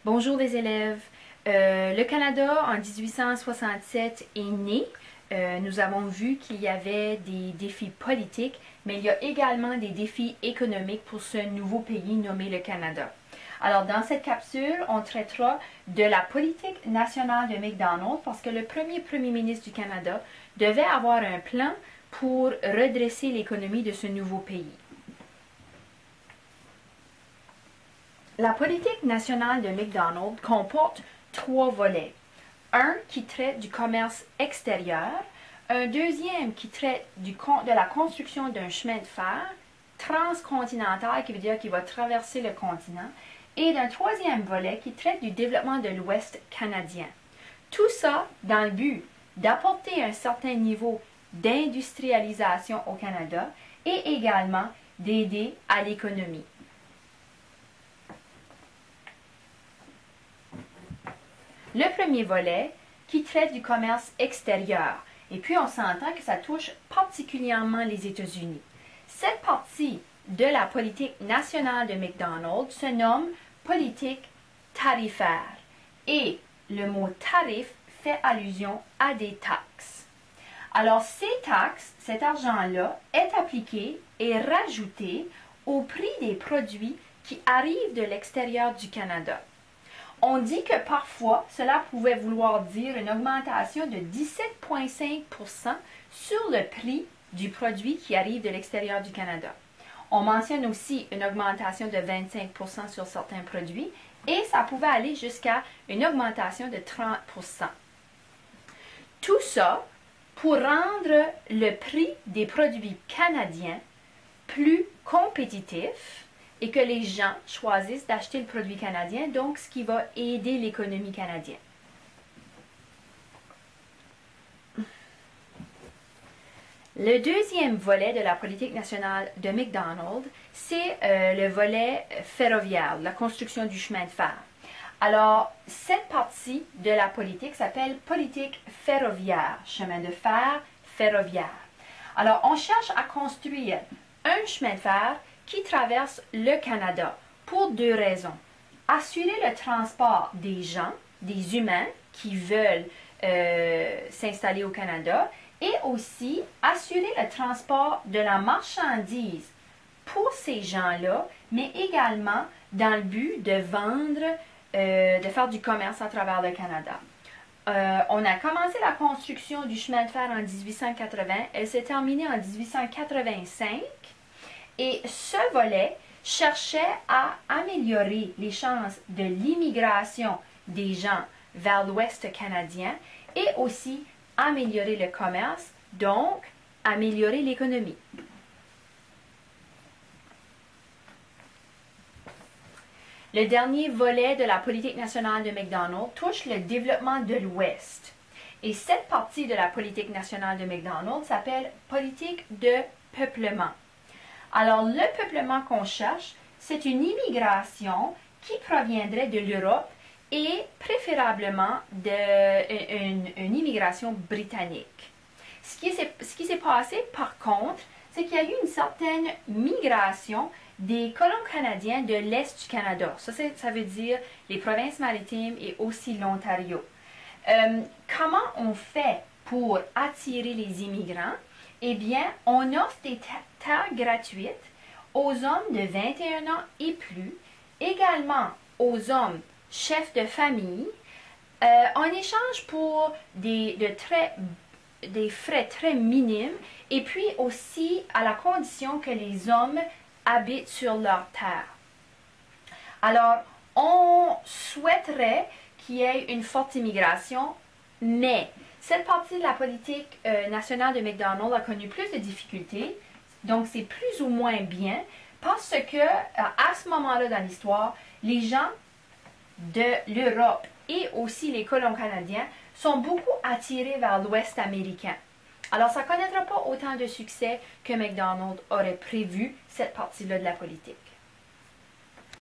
Bonjour les élèves. Le Canada en 1867 est né. Nous avons vu qu'il y avait des défis politiques, mais il y a également des défis économiques pour ce nouveau pays nommé le Canada. Alors dans cette capsule, on traitera de la politique nationale de McDonald parce que le premier ministre du Canada devait avoir un plan pour redresser l'économie de ce nouveau pays. La politique nationale de McDonald comporte 3 volets. Un qui traite du commerce extérieur, un deuxième qui traite de la construction d'un chemin de fer transcontinental, qui veut dire qu'il va traverser le continent, et d'un troisième volet qui traite du développement de l'Ouest canadien. Tout ça dans le but d'apporter un certain niveau d'industrialisation au Canada et également d'aider à l'économie. Le premier volet qui traite du commerce extérieur. Et puis on s'entend que ça touche particulièrement les États-Unis. Cette partie de la politique nationale de McDonald se nomme politique tarifaire. Et le mot tarif fait allusion à des taxes. Alors ces taxes, cet argent-là, est appliqué et rajouté au prix des produits qui arrivent de l'extérieur du Canada. On dit que parfois, cela pouvait vouloir dire une augmentation de 17,5 % sur le prix du produit qui arrive de l'extérieur du Canada. On mentionne aussi une augmentation de 25 % sur certains produits et ça pouvait aller jusqu'à une augmentation de 30 %. Tout ça pour rendre le prix des produits canadiens plus compétitif et que les gens choisissent d'acheter le produit canadien, donc ce qui va aider l'économie canadienne. Le deuxième volet de la politique nationale de McDonald, c'est le volet ferroviaire, la construction du chemin de fer. Alors, cette partie de la politique s'appelle politique ferroviaire, chemin de fer ferroviaire. Alors, on cherche à construire un chemin de fer qui traverse le Canada pour 2 raisons. Assurer le transport des gens, des humains qui veulent s'installer au Canada et aussi assurer le transport de la marchandise pour ces gens-là, mais également dans le but de vendre, de faire du commerce à travers le Canada. On a commencé la construction du chemin de fer en 1880, elle s'est terminée en 1885. Et ce volet cherchait à améliorer les chances de l'immigration des gens vers l'Ouest canadien et aussi améliorer le commerce, donc améliorer l'économie. Le dernier volet de la politique nationale de McDonald touche le développement de l'Ouest. Et cette partie de la politique nationale de McDonald s'appelle politique de peuplement. Alors, le peuplement qu'on cherche, c'est une immigration qui proviendrait de l'Europe et préférablement une immigration britannique. Ce qui s'est passé, par contre, c'est qu'il y a eu une certaine migration des colons canadiens de l'Est du Canada. Ça veut dire les provinces maritimes et aussi l'Ontario. Comment on fait pour attirer les immigrants? Eh bien, on offre des terres gratuites aux hommes de 21 ans et plus, également aux hommes chefs de famille, en échange pour des frais très minimes, et puis aussi à la condition que les hommes habitent sur leur terre. Alors, on souhaiterait qu'il y ait une forte immigration, mais cette partie de la politique nationale de McDonald a connu plus de difficultés, donc c'est plus ou moins bien, parce que à ce moment-là dans l'histoire, les gens de l'Europe et aussi les colons canadiens sont beaucoup attirés vers l'Ouest américain. Alors ça ne connaîtra pas autant de succès que McDonald aurait prévu cette partie-là de la politique.